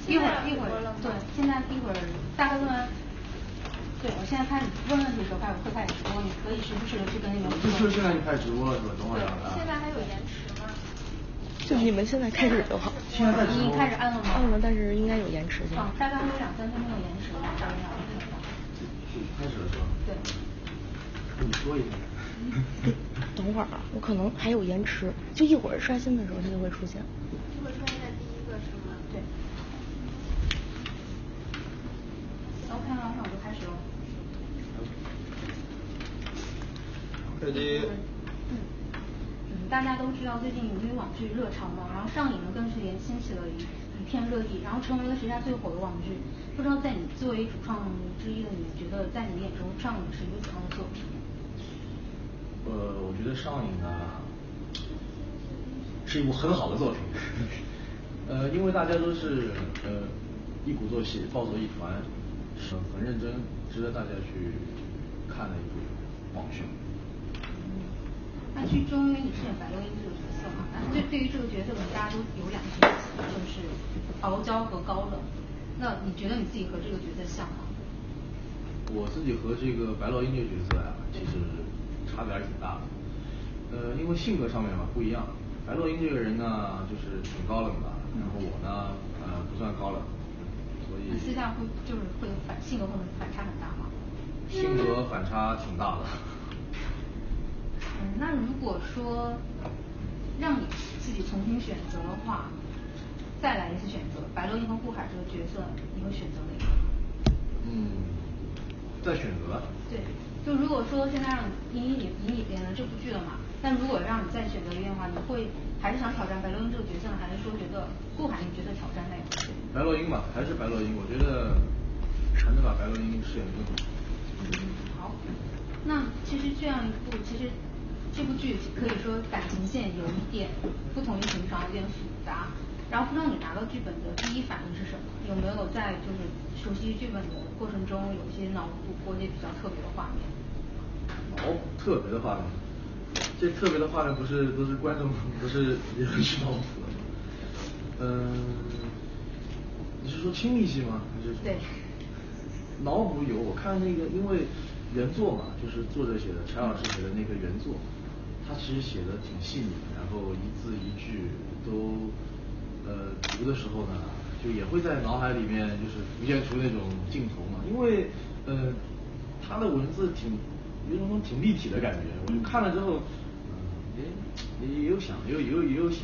一会儿，对，现在一会儿大概问完，对，我现在开始问问题的时候会开始直播，你可以时不时的去跟那边。就是现在就开始直播了是吧？等会儿啊。现在还有延迟吗？就你们现在开始的话，现在在直播。已经开始按了吗？按了，但是应该有延迟。大概会有2-3分钟的延迟。开始了是吧？对。你说一下。等会儿啊，我可能还有延迟，就一会儿刷新的时候它就会出现。就会出现在第一个是吗？对。OK 了，那我就开始了。开机。大家都知道最近因为网剧热潮嘛，然后上瘾呢更是掀起了一片热议，然后成为了时下最火的网剧。不知道在你作为主创之一的你，觉得在你眼中上瘾是一个怎样的作品？我觉得上瘾呢是一部很好的作品。因为大家都是一鼓作气，抱作一团，是很认真，值得大家去看的一部网剧。那剧中因为你饰演白乐音这个角色嘛，然后对于这个角色，大家都有2个形容词，就是傲娇和高冷。那你觉得你自己和这个角色像吗？我自己和这个白乐音这个角色呀，其实差别还是挺大的。因为性格上面嘛不一样。白乐音这个人呢，就是挺高冷的，然后我呢，不算高冷，所以。私下会性格会反差很大吗？性格反差挺大的。那如果说让你自己重新选择的话，再来一次选择，白乐音和顾海这个角色，你会选择哪个？再选择。对，就如果说现在让你演了这部剧了嘛，但如果让你再选择一遍的话，你会还是想挑战白乐音这个角色呢，还是说觉得顾海你觉得挑战那个？白乐音吧，还是白乐音，我觉得还能把白乐音饰演更好。好，那其实这样一部，这部剧可以说感情线有一点不同于平常，有点复杂。然后不知道你拿到剧本的第一反应是什么？有没有在就是熟悉剧本的过程中，有一些脑补过一些比较特别的画面？脑补特别的画面，这特别的画面都是观众不是也很去脑补的吗？你是说亲密戏吗？还是什么？对。脑补有，我看那个，因为原作嘛，就是作者写的，柴老师写的那个原作，他其实写的挺细腻的，然后一字一句都，读的时候呢，就也会在脑海里面就是浮现出那种镜头嘛，因为他的文字有种挺立体的感觉，我就看了之后，也有想，也有想。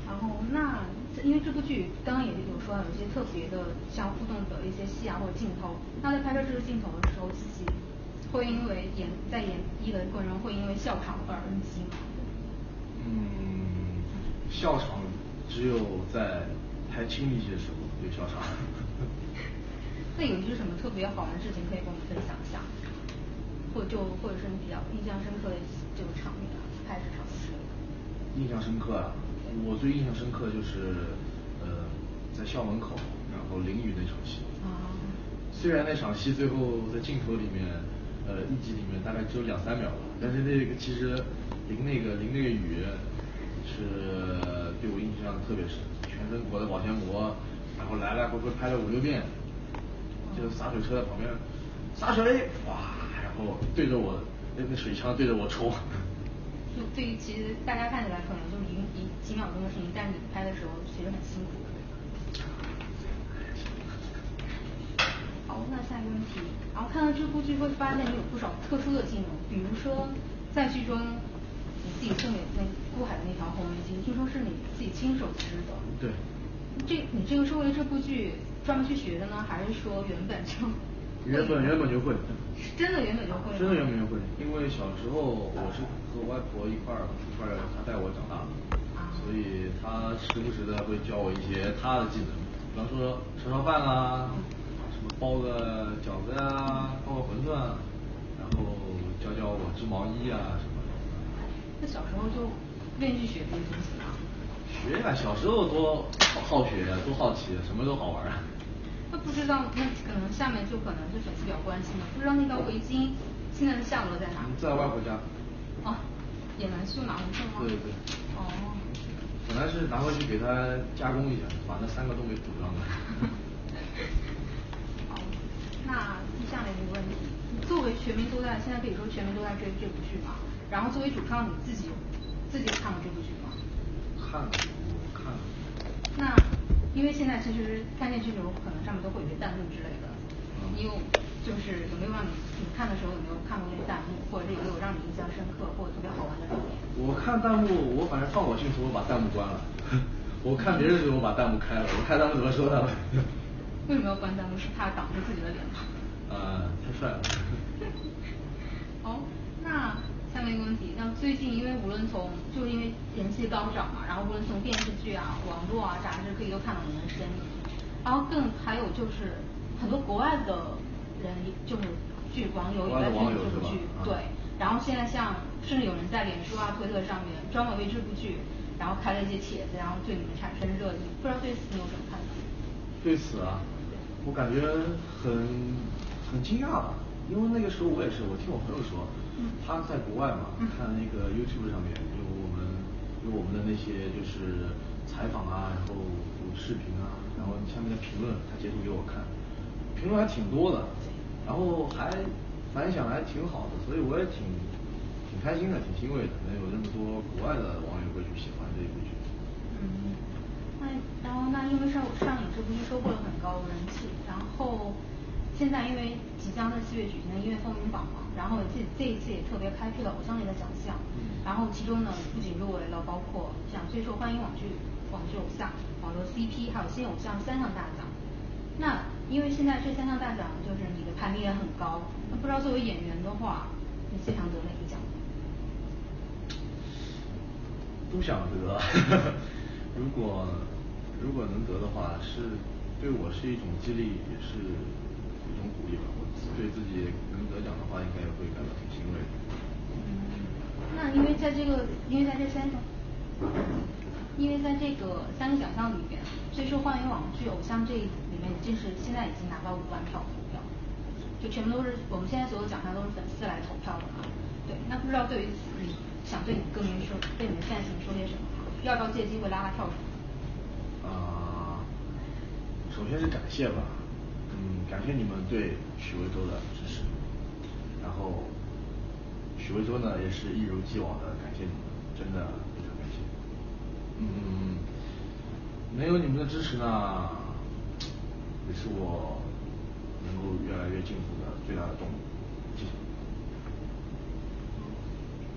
然后那因为这部剧刚刚也有说到有一些特别的像互动的一些戏啊或者镜头，那在拍摄这个镜头的时候，自己会因为演绎的过程中会因为笑场而 NG 吗？笑场只有在拍亲密戏的时候有笑场。那有一些什么特别好玩的事情可以跟我们分享一下？或者是你比较印象深刻的这个场面啊，拍摄场面之类的。印象深刻啊，我最印象深刻就是在校门口，然后淋雨那场戏。虽然那场戏最后在镜头里面，一集里面大概只有2-3秒吧，但是那个其实淋那个雨是对我印象特别深，全身裹着保鲜膜，然后来回拍了5-6遍，就是洒水车在旁边洒水，哇，然后对着我那水枪对着我冲。就对于其实大家看起来可能就是几秒钟的事情，但是你拍的时候其实很辛苦的。好，那下一个问题，然后看到这部剧会发现你有不少特殊的技能，比如说在剧中你自己送给那顾海的那条红围巾，听说是你自己亲手织的。对。你这个是为了这部剧专门去学的呢，还是说原本就？原本就会。是真的原本就会。真的原本就会，因为小时候我是和我外婆一块儿，她带我长大的，所以她时不时的会教我一些她的技能，比方说炒饭啦，什么包个饺子呀，包个馄饨啊，然后教我织毛衣啊什么的。那小时候就愿意去学这些东西吗？学呀，小时候多好学呀，多好奇，什么都好玩啊。那不知道，那可能下面就可能是粉丝比较关心的，不知道那条围巾现在的下落在哪？在外婆家。哦，也蛮数码红色吗？对。本来是拿回去给他加工一下，把那3个洞给补上了。好，那下面一个问题，作为全民都在，现在可以说全民都在追这部剧嘛？然后作为主创，你自己有看过这部剧吗？看了。那因为现在其实看电视的时候，可能上面都会有些弹幕之类的。你有没有让你看的时候有没有看过那些弹幕，或者是有没有让你印象深刻或者特别好玩的场面？我看弹幕，我反正放我进去，我把弹幕关了。我看别人的时候，我把弹幕开了，我看他们怎么说他们。为什么要关弹幕？是怕挡住自己的脸吗？太帅了。好，那下面一个问题，那最近因为无论从就是因为人气高涨嘛，然后无论从电视剧啊、网络啊、杂志可以都看到你们的身影，然后还有就是很多国外的人就是网友也在追这部剧，对，然后现在像甚至有人在脸书啊、推特上面专门为这部剧，然后开了一些帖子，然后对你们产生热议，不知道对此你有什么看法？对此啊，我感觉很惊讶吧，因为那个时候我也是，我听我朋友说，他在国外嘛，看那个 YouTube 上面有我们的那些就是采访啊，然后有视频啊，然后下面的评论，他截图给我看，评论还挺多的，然后还反响还挺好的，所以我也挺开心的，挺欣慰的，能有这么多国外的网友会去喜欢这一部剧。那因为上影这部剧收获了很高的人气，然后现在因为即将在4月举行的音乐风云榜嘛，然后这一次也特别开辟了偶像类的奖项，然后其中呢不仅入围了包括像最受欢迎网剧偶像、网络 CP 还有新偶像3项大奖。那因为现在这3项大奖就是你的排名也很高，那不知道作为演员的话，你最想得哪个奖？都想得。如果能得的话，对我是一种激励，也是一种鼓励吧。我对自己能得奖的话，应该也会感到挺欣慰的。那因为在这个3个奖项里边，最受欢迎网剧偶像这里面，就是现在已经拿到5万票投票，就全部都是我们现在所有奖项都是粉丝来投票的嘛。对，那不知道对于此你想对你歌迷说，对你的fans们说些什么？要不要借机会拉拉票什么的？首先是感谢吧，感谢你们对许魏洲的支持，然后许魏洲呢也是一如既往的感谢你们，真的非常感谢。没有你们的支持呢，也是我能够越来越进步的最大的动力。谢谢。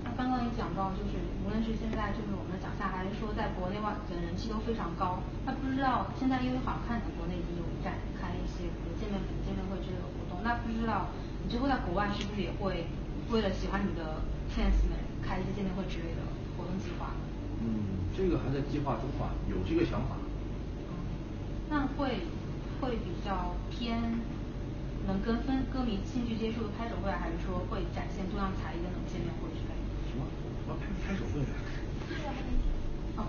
那刚刚也讲到，就是无论是现在就是我们的奖项，还是说在国内外的人气都非常高。那不知道现在因为好像看你国内已经有展开一些见面会之类的活动，那不知道你之后在国外是不是也会为了喜欢你的 fans 们开一些见面会之类的活动计划？这个还在计划中吧，有这个想法。那会比较偏能跟歌迷近距接触的拍手会，还是说会展现多样才艺的那种见面会之类的？什么拍手会？好。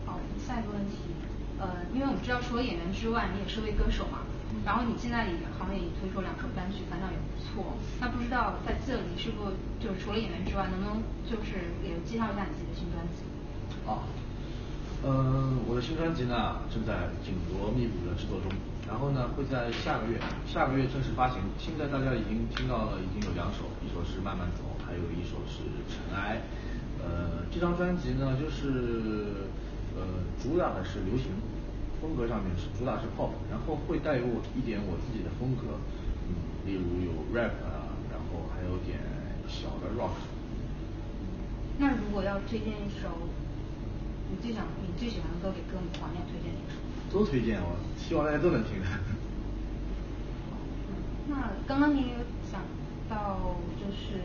好，下一个问题，因为我们知道除了演员之外，你也是位歌手嘛，然后你现在好像也推出2首单曲，反响也不错。那不知道在这里是不是就是除了演员之外，能不能就是也介绍一下你自己的新专辑？我的新专辑呢正在紧锣密鼓的制作中，然后呢会在下个月正式发行。现在大家已经听到了，已经有2首，一首是慢慢走，还有一首是尘埃。这张专辑呢就是主打的是流行风格，上面是主打是 pop， 然后会带有一点我自己的风格，例如有 rap 啊，然后还有点小的 rock。那如果要推荐一首你最喜欢的歌给歌迷的话，你要推荐哪首？都推荐，我希望大家都能听。那刚刚你也有讲到，就是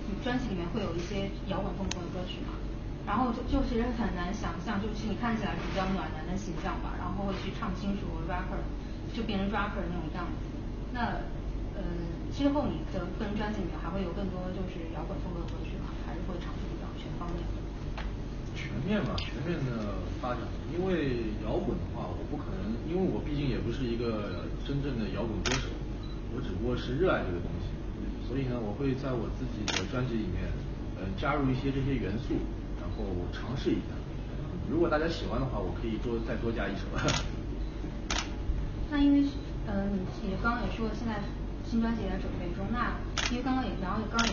你专辑里面会有一些摇滚风格的歌曲嘛，然后就其实很难想象，就是你看起来比较暖男的形象吧，然后会去唱清楚 rapper， 就变成 rapper 那种样子。那之后你的个人专辑里面还会有更多就是摇滚风格的歌曲吗？还是会尝试比较全方面的？全面的发展，因为摇滚的话，我不可能，因为我毕竟也不是一个真正的摇滚歌手，我只不过是热爱这个东西，所以呢，我会在我自己的专辑里面，加入一些这些元素，然后尝试一下。如果大家喜欢的话，我可以再多加一首。那因为你刚刚也说现在新专辑也在准备中，那因为刚刚也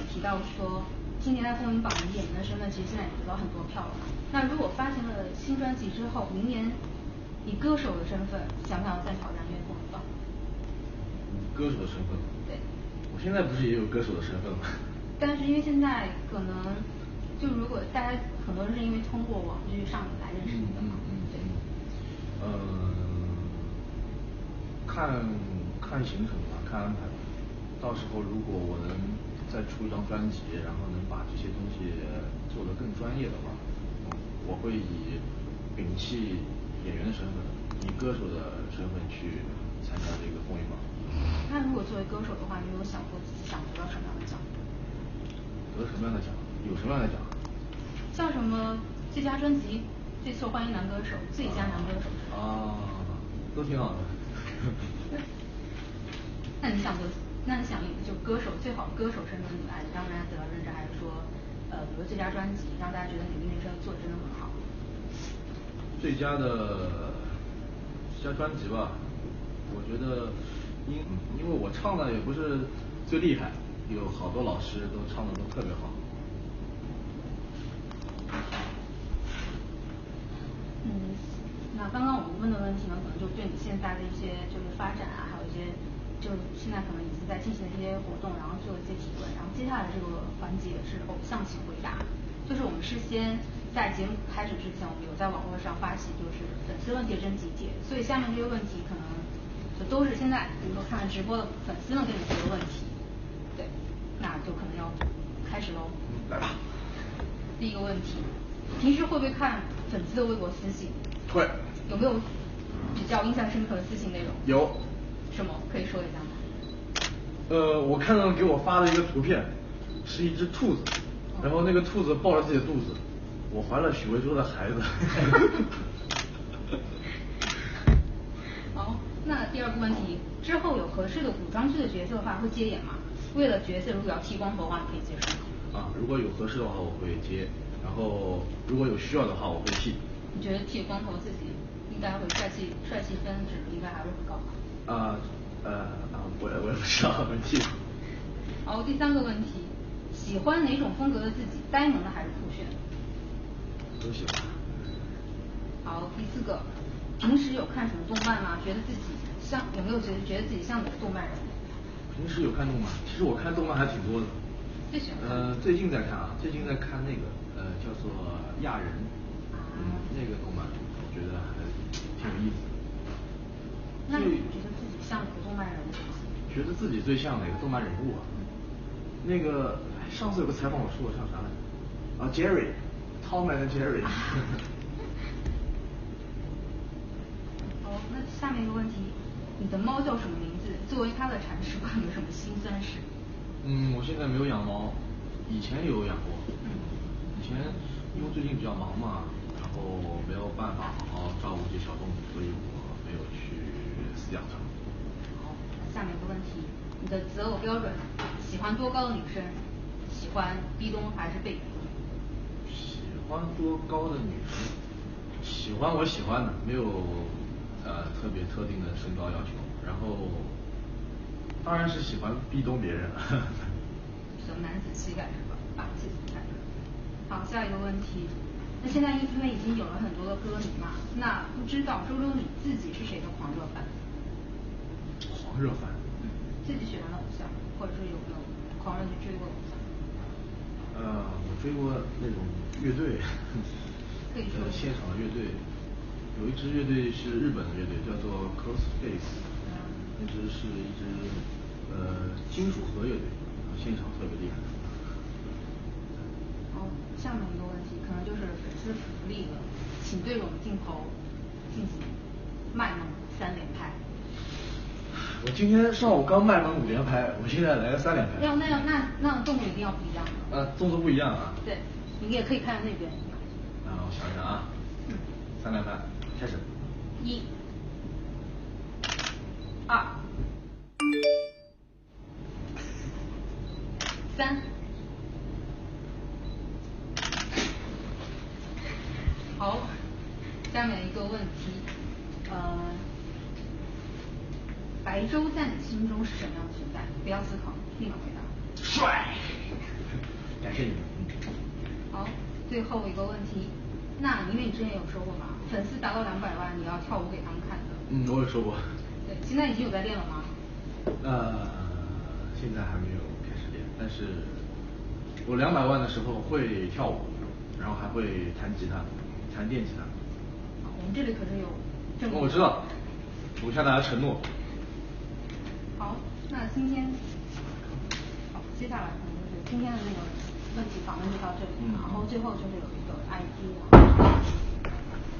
提到说，今年在风云榜以演员的身份，其实现在也得到很多票了。那如果发行了新专辑之后，明年以歌手的身份，想不想再挑战音乐风云榜？歌手的身份？对。我现在不是也有歌手的身份吗？但是因为现在可能，就如果大家很多人是因为通过网剧上来认识你的嘛，对。看行程吧，看安排吧。到时候如果我能再出一张专辑，然后能把这些东西做得更专业的话，我会以摒弃演员的身份，以歌手的身份去参加这个风云榜。那如果作为歌手的话，你有想过自己想得到什么样的奖？得什么样的奖？有什么样的奖？像什么最佳专辑、最受欢迎男歌手、最佳男歌手都挺好的。那你想就歌手最好歌手身份来让大家得到认知，还是说比如最佳专辑让大家觉得你那声做的真的很好？最佳专辑吧，我觉得因为我唱的也不是最厉害，有好多老师都唱的都特别好。那刚刚我们问的问题呢，可能就对你现在的一些就是发展啊，还有一些就是现在可能已经在进行的一些活动，然后做一些提问。然后接下来这个环节是偶像请回答，就是我们事先在节目开始之前，我们有在网络上发起就是粉丝问题征集帖，所以下面这些问题可能就都是现在比如说看直播的粉丝们给你提的问题，对，那就可能要开始喽。来吧。第一个问题，平时会不会看粉丝的微博私信？会。有没有比较印象深刻的私信内容？有。什么？可以说一下吗？我看到给我发的一个图片，是一只兔子，然后那个兔子抱着自己的肚子，我怀了许魏洲的孩子。好，那第二个问题，之后有合适的古装剧的角色的话，会接演吗？为了角色如果要剃光头的话，你可以接受吗？如果有合适的话，我会接，然后如果有需要的话，我会剃。你觉得剃光头自己应该会帅气分值应该还会很高吧？我也不知道，没剃过。好，第三个问题，喜欢哪种风格的自己，呆萌的还是酷炫的？都喜欢。好，第四个，平时有看什么动漫吗？觉得自己有没有觉得自己像哪个动漫人？平时有看动漫，其实我看动漫还挺多的。最喜欢最近在看那个叫做亚人，那个动漫我觉得还挺有意思的。那你觉得自己像哪个动漫人物？觉得自己最像哪个动漫人物啊？那个上次有个采访我说我像啥来着？Jerry， Tom and Jerry。好，那下面一个问题，你的猫叫什么名字？作为它的铲屎官有什么辛酸史？我现在没有养猫，以前有养过。以前因为最近比较忙嘛，然后没有办法好好照顾这小动物，所以我没有去饲养它。好，下面一个问题，你的择偶标准，喜欢多高的女生？喜欢壁咚还是被壁咚？喜欢多高的女生？喜欢我喜欢的，没有特别特定的身高要求，然后当然是喜欢壁咚别人了。有男子气概是吧？霸气总裁。好，下一个问题，那现在因为已经有了很多的歌迷嘛，那不知道周周你自己是谁的狂热粉？狂热粉？自己喜欢的偶像，或者说有没有狂热去追过偶像？我追过那种乐队，可以说现场乐队，有一支乐队是日本的乐队，叫做 Crossface，那支是一支金属核乐队，现场特别厉害。好，下面一个问题，可能就是粉丝福利了，请对着我们镜头进行卖萌3连拍。我今天上午刚卖萌5连拍，我现在来个3连拍。那动作一定要不一样的。动作不一样啊。对，你也可以看那边。我想想啊。3连拍，开始。1、2。3。好，下面一个问题，白粥在你心中是什么样的存在？不要思考，立马回答。帅。感谢你们。好，最后一个问题，那因为你之前有说过嘛，粉丝达到200万，你要跳舞给他们看的。我有说过。对，现在已经有在练了吗？现在还没有开始练，但是我200万的时候会跳舞，然后还会弹吉他，弹电吉他。我们这里可是有证据。我知道，我向大家承诺。好，那今天，好，接下来可能就是今天的那个问题访问就到这里，然后最后就是有一个 ID，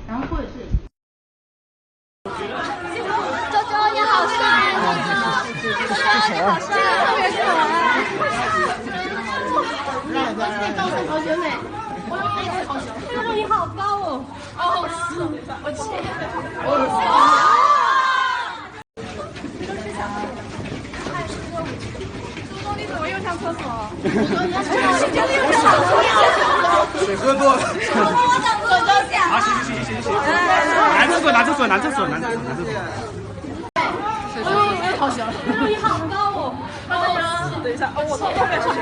然后或者是。周周你好帅，周周你好帅，特别可爱。可以告诉同学们，周周你好高哦。哦，是，我去。周周你怎么又上厕所？水喝多了。啊，行，男厕所。好香！周周你好高哦。等一下，我后面是谁？